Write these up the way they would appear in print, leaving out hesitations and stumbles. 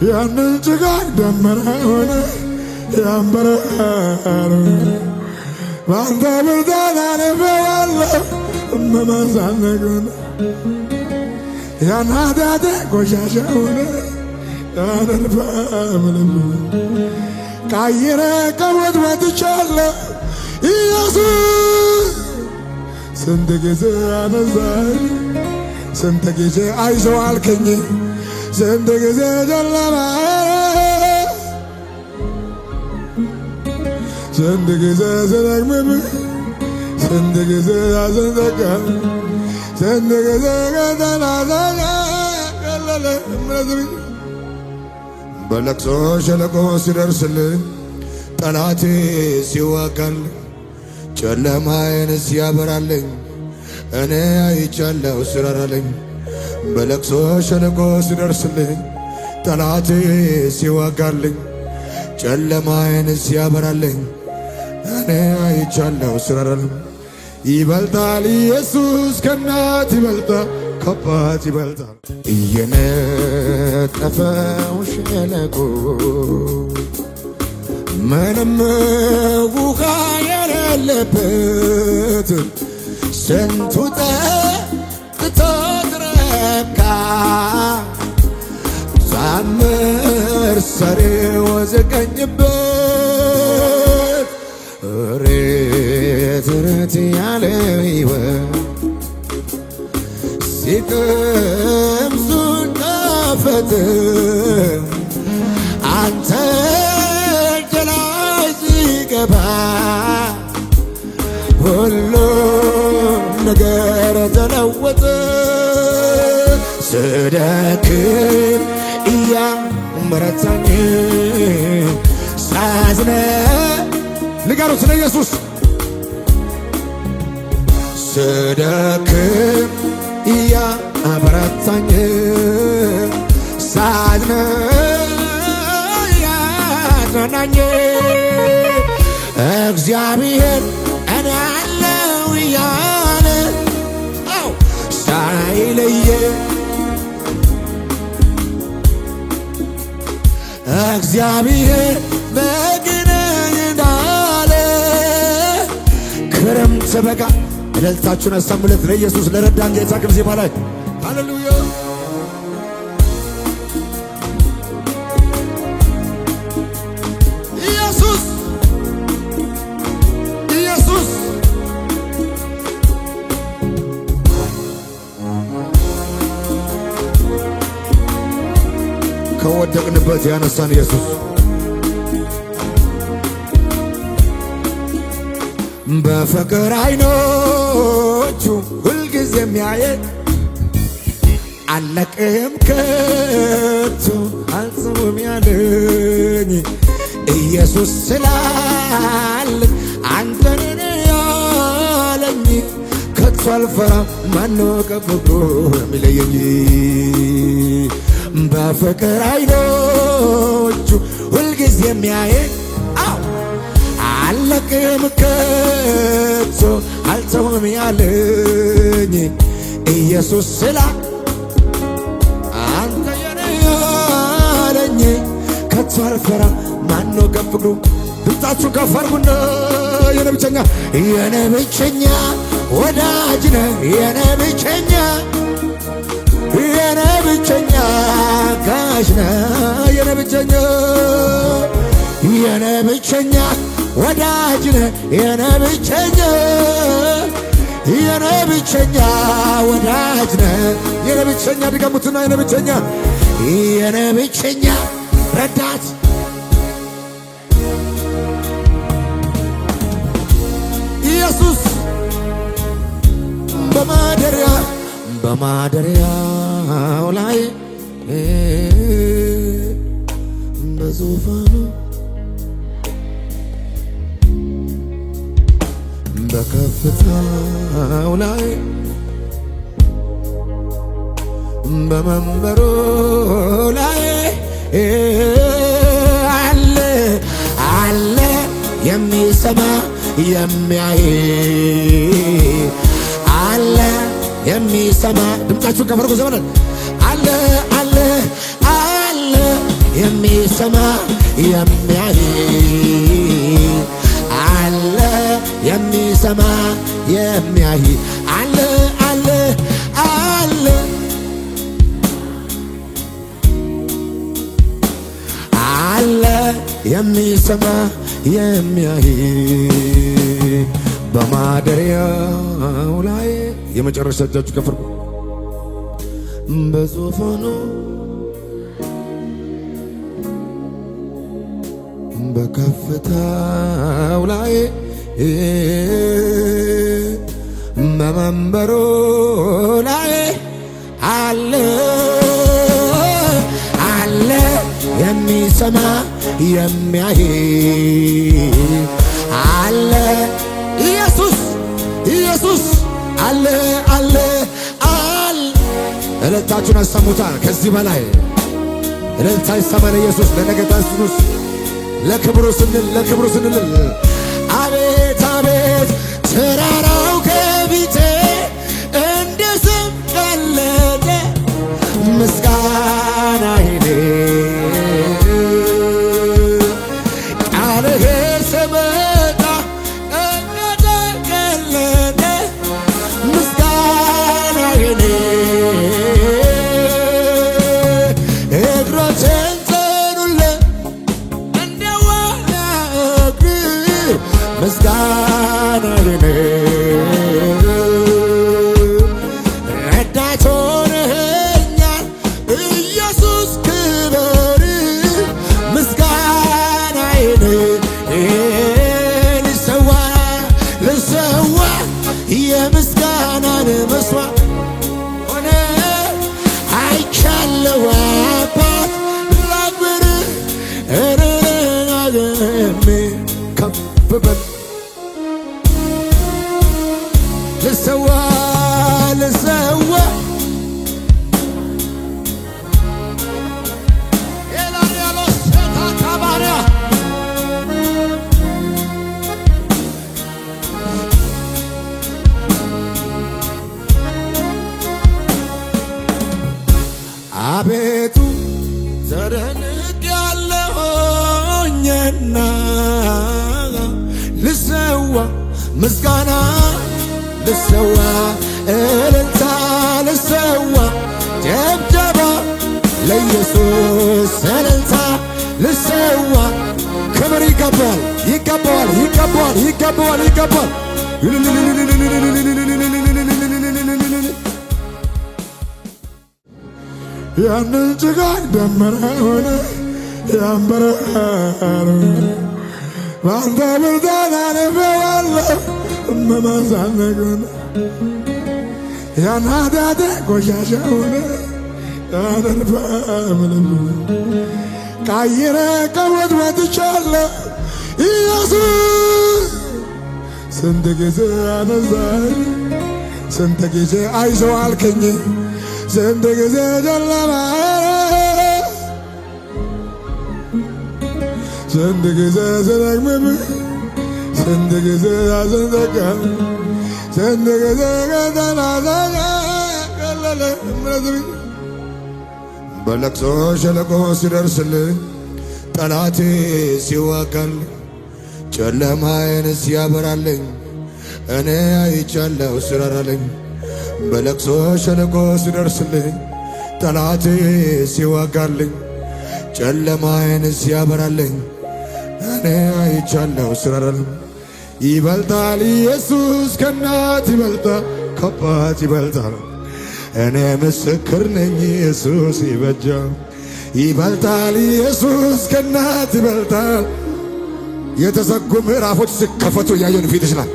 ያንን ጭጋግ ደመና ሆነ ያንበረር ባንተ ብርታት አልፌዋለሁ መመሳነቁን ያን ኃጢአቴ ቆሻሻ ሆነ ያንልፋምልም ቀይረ ከሞት ወጥቻለሁ ኢየሱስ ስንት ጊዜ አነሳኝ ስንት ጊዜ አይዞህ አልከኝ ስንት ጊዜ ጨለማ ስንት ጊዜ ስደክምብህ ስንት ጊዜ አስንጠቃ ስንት ጊዜ ከተናዘኛ ቀለለ እምነትብኝ በለቅሶ ሸለቆ ሲደርስልኝ ጠላቴ ሲዋጋልኝ ጨለማዬን ሲያበራልኝ እኔ አይቻለሁ ስራራልኝ በለቅሶ ሸለቆ ሲደርስልኝ ጠላቴ ሲዋጋልኝ ጨለማዬን ሲያበራልኝ እኔ አይቻለሁ ስራራልኝ ይበልጣል ኢየሱስ ከእናት ይበልጣል ከአባት ይበልጣል እየነጠፈው ሸለቆ ምንም ውሃ የሌለበት ስንቱ ጠጥቶ ረካ ዛምር ሰሬው ዘቀኝበት ሬት ሬት ያለ ሕይወት ሲቅምሱን ጣፈጥ አንተ ላይ ሲገባ ሁሉ ነገር ተለወጠ ስደክም እያመረታኝ ሳዝነ ንገሩት ስለ ኢየሱስ ስደክም እያበረታኝ ሳዝነ ያጽናናኝ እግዚአብሔር እኔ አለው እያለ ሳይለየ እግዚአብሔር በግነኝ እንዳለ ክረምት በጋ እልልታችሁን አሰሙለት ለኢየሱስ ለረዳን ጌታ ከዚህ በላይ ሃሌሉያ ኢየሱስ ኢየሱስ ከወደቅንበት ያነሳን ኢየሱስ በፍቅር አይኖቹ ሁልጊዜ የሚያየን አለቅም ከቶ አልጽሙም ያለኝ ኢየሱስ ስላለ አንተን ያለኝ ከቶ አልፈራም ማነው ከፍቅሩ የሚለየኝ በፍቅር አይኖቹ ሁልጊዜ የሚያየኝ አለቅም ከቶ አልተውም ያለኝ ኢየሱስ ስላ አንተ የኔ ያለኝ ከቶ አልፈራም ማነው ከፍቅሩ ድምፃችሁ ከፍ አድርጉና የኔ ብቸኛ ወዳጅ ነህ የኔ ብቸኛ ጋሽ ነህ የኔ ብቸኛ ወዳጅ ነህ የኔ ብቸኛ ወዳጅ ነህ የኔ ብቸኛ ድገሙትና የኔ ብቸኛ ረዳት ኢየሱስ በማደሪያው ላይ በዙፋኑ በከፍታው ላይ በመንበሩ ላይ አለ የሚሰማ የሚያይ አለ የሚሰማ ድምፃችሁ ከፈርጉ ዘመን አለ የሚያይ አለ የሚሰማ የሚያይ አለ አለ አለ አለ የሚሰማ የሚያይ በማደሪያው ላይ የመጨረሻ እጃችሁ ከፍ አድርጉ። በዙፋኑ በከፍታው ላይ በመንበሩ ላይ አለ አለ የሚሰማ የሚያይ አለ ኢየሱስ ኢየሱስ አለ አለ አለ። እልልታችሁን አሰሙታ። ከዚህ በላይ እልልታ ይሰማ ለኢየሱስ ለነገታችሁስ ለክብሩ ስንል አቤት አቤት ተራራው ከፊቴ እንደ ሰም ቀለጠ ምስጋናዬ ቃልህን ስመጣ እንደተቀለጠ ምስጋናዬ እግሮቼን ምስጋናዬ ረዳት ሆነኸኛል ኢየሱስ ክበር ምስጋናዬ ልሰዋ የምስጋናን መስዋዕት ሆነ አይቻለው አባት ላክብርህ እረጋገሜ ከፍ በል ልሰዋ ኤላሪያሎስ ታካባሪያ አቤቱ ተደንቄአለሁኝና ልሰዋ ምስጋና ልሰዋ እልልታ ልሰዋ ጭብጨባ ለኢየሱስ እልልታ ልሰዋ ክብር ይገባዋል ይገባዋል ይገባዋል ይገባዋል ይገባዋል። ያንን ጭጋግ ደመና ሆነ ያንበረር ባንተ ብርታት አልፌዋለሁ መማሳነቁን ያናዳደ ቆሻሻ ሆነ ያደርፋ ምንም ቀይረ ከሞት ወጥቻለሁ ኢየሱስ ስንት ጊዜ አነሳኝ ስንት ጊዜ አይዞህ አልከኝ ስንት ጊዜ ጨለማ ስንት ጊዜ ስደክምብህ ስንት ጊዜ አስንዘጋ ስንት ጊዜ ከተናዘጋ ቀለለ እምነትህ በለቅሶ ሸለቆ ሲደርስልኝ ጠላቴ ሲዋጋልኝ ጨለማዬን ሲያበራልኝ እኔ አይቻለሁ ሲራራልኝ በለቅሶ ሸለቆ ሲደርስልኝ ጠላቴ ሲዋጋልኝ ጨለማዬን ሲያበራልኝ እኔ አይቻለሁ ሲራራልኝ ይበልጣል ኢየሱስ ከእናት ይበልጣል ከአባት ይበልጣል እኔ ምስክር ነኝ ኢየሱስ ይበጃል ይበልጣል ኢየሱስ ከእናት ይበልጣል። የተዘጉ ምዕራፎች ሲከፈቱ እያየን ፊት ይችላል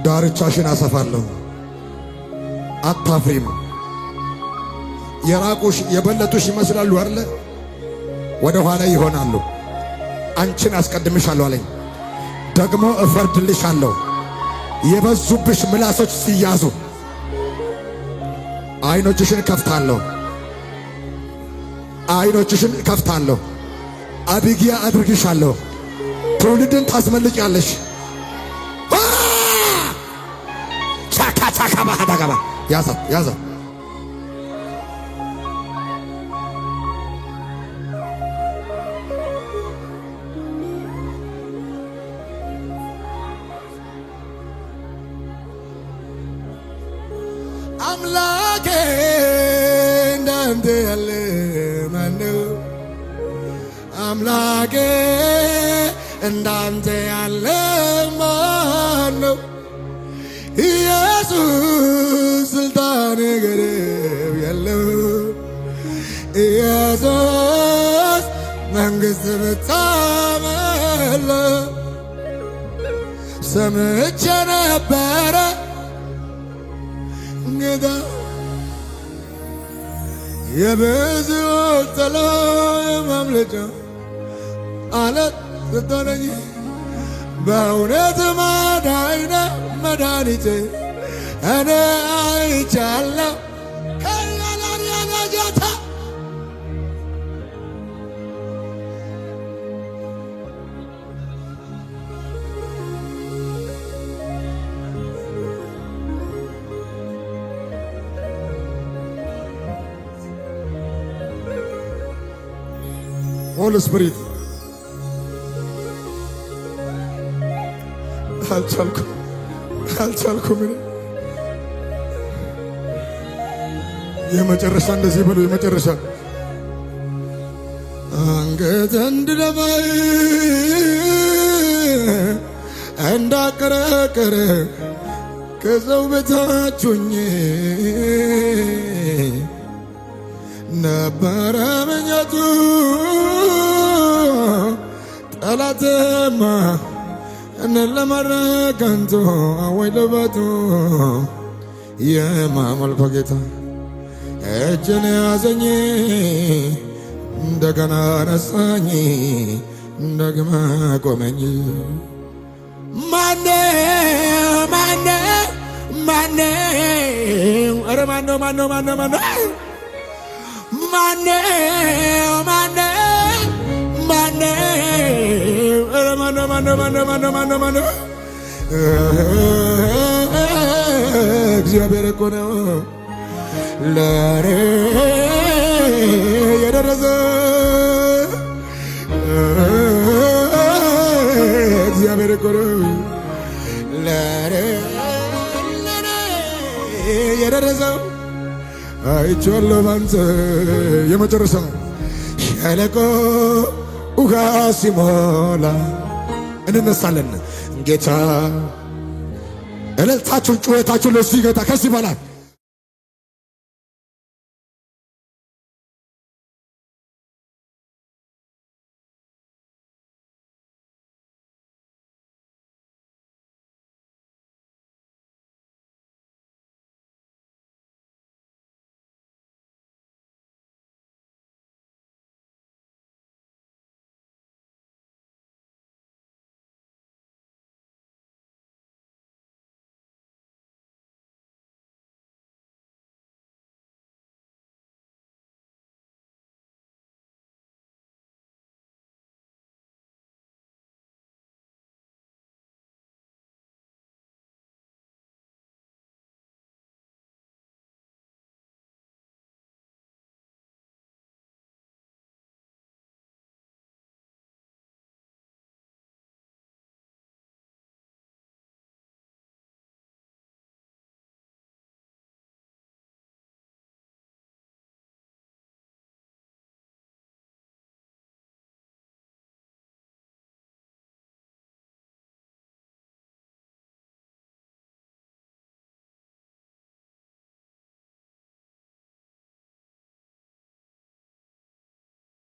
ዳርቻሽን አሰፋለሁ አታፍሪም። የራቁሽ የበለጡሽ ይመስላሉ አይደለ? ወደ ኋላ ይሆናሉ። አንቺን አስቀድምሻለሁ አለኝ። ደግሞ እፈርድልሻለሁ። የበዙብሽ ምላሶች ሲያዙ አይኖችሽን ከፍታለሁ። አይኖችሽን ከፍታለሁ። አቢጊያ አድርግሻለሁ። ትውልድን ታስመልጫለሽ። ሀዳጋባ ያዛት ያዛት አምላኬ እንዳንተ ያለ ማነው? አምላኬ እንዳንተ ያለ ማነው? ኢየሱስ ስልጣን ገደብ ያለው ኢየሱስ መንግሥት ብታመለ ሰምቼ ነበረ ጌታ የብዙዎች ጥላ ማምለጫ አለት ስትሆነኝ በእውነት ማዳይነ መድኃኒቴ እኔ አይቻለሁ ከያላሪያና ጌታ ሆሊ ስፒሪት አልቻልኩም። የመጨረሻ እንደዚህ ብሎ የመጨረሻ አንገት እንድደፋይ እንዳቀረቀረ ከሰው በታች ሆኜ ነበረ ምኞቱ ጠላትማ እኔን ለማድረግ ከንቱ አወይ ልበቱ የማመልከው ጌታ እጄን ያዘኝ እንደገና ነሳኝ እንደገና ቆመኝ። ማነው ኧረ ማነው እግዚአብሔር እኮ ነው ለኔ የደረሰ እግዚአብሔር እኮ ነው ለኔ የደረሰው አይቼዋለሁ ባንተ የመጨረሻው ሸለቆ ውሃ ሲሞላ እንነሳለን ጌታ እልልታችሁን ጩኸታችሁን ለእሱ ይገታ ከዚህ በላይ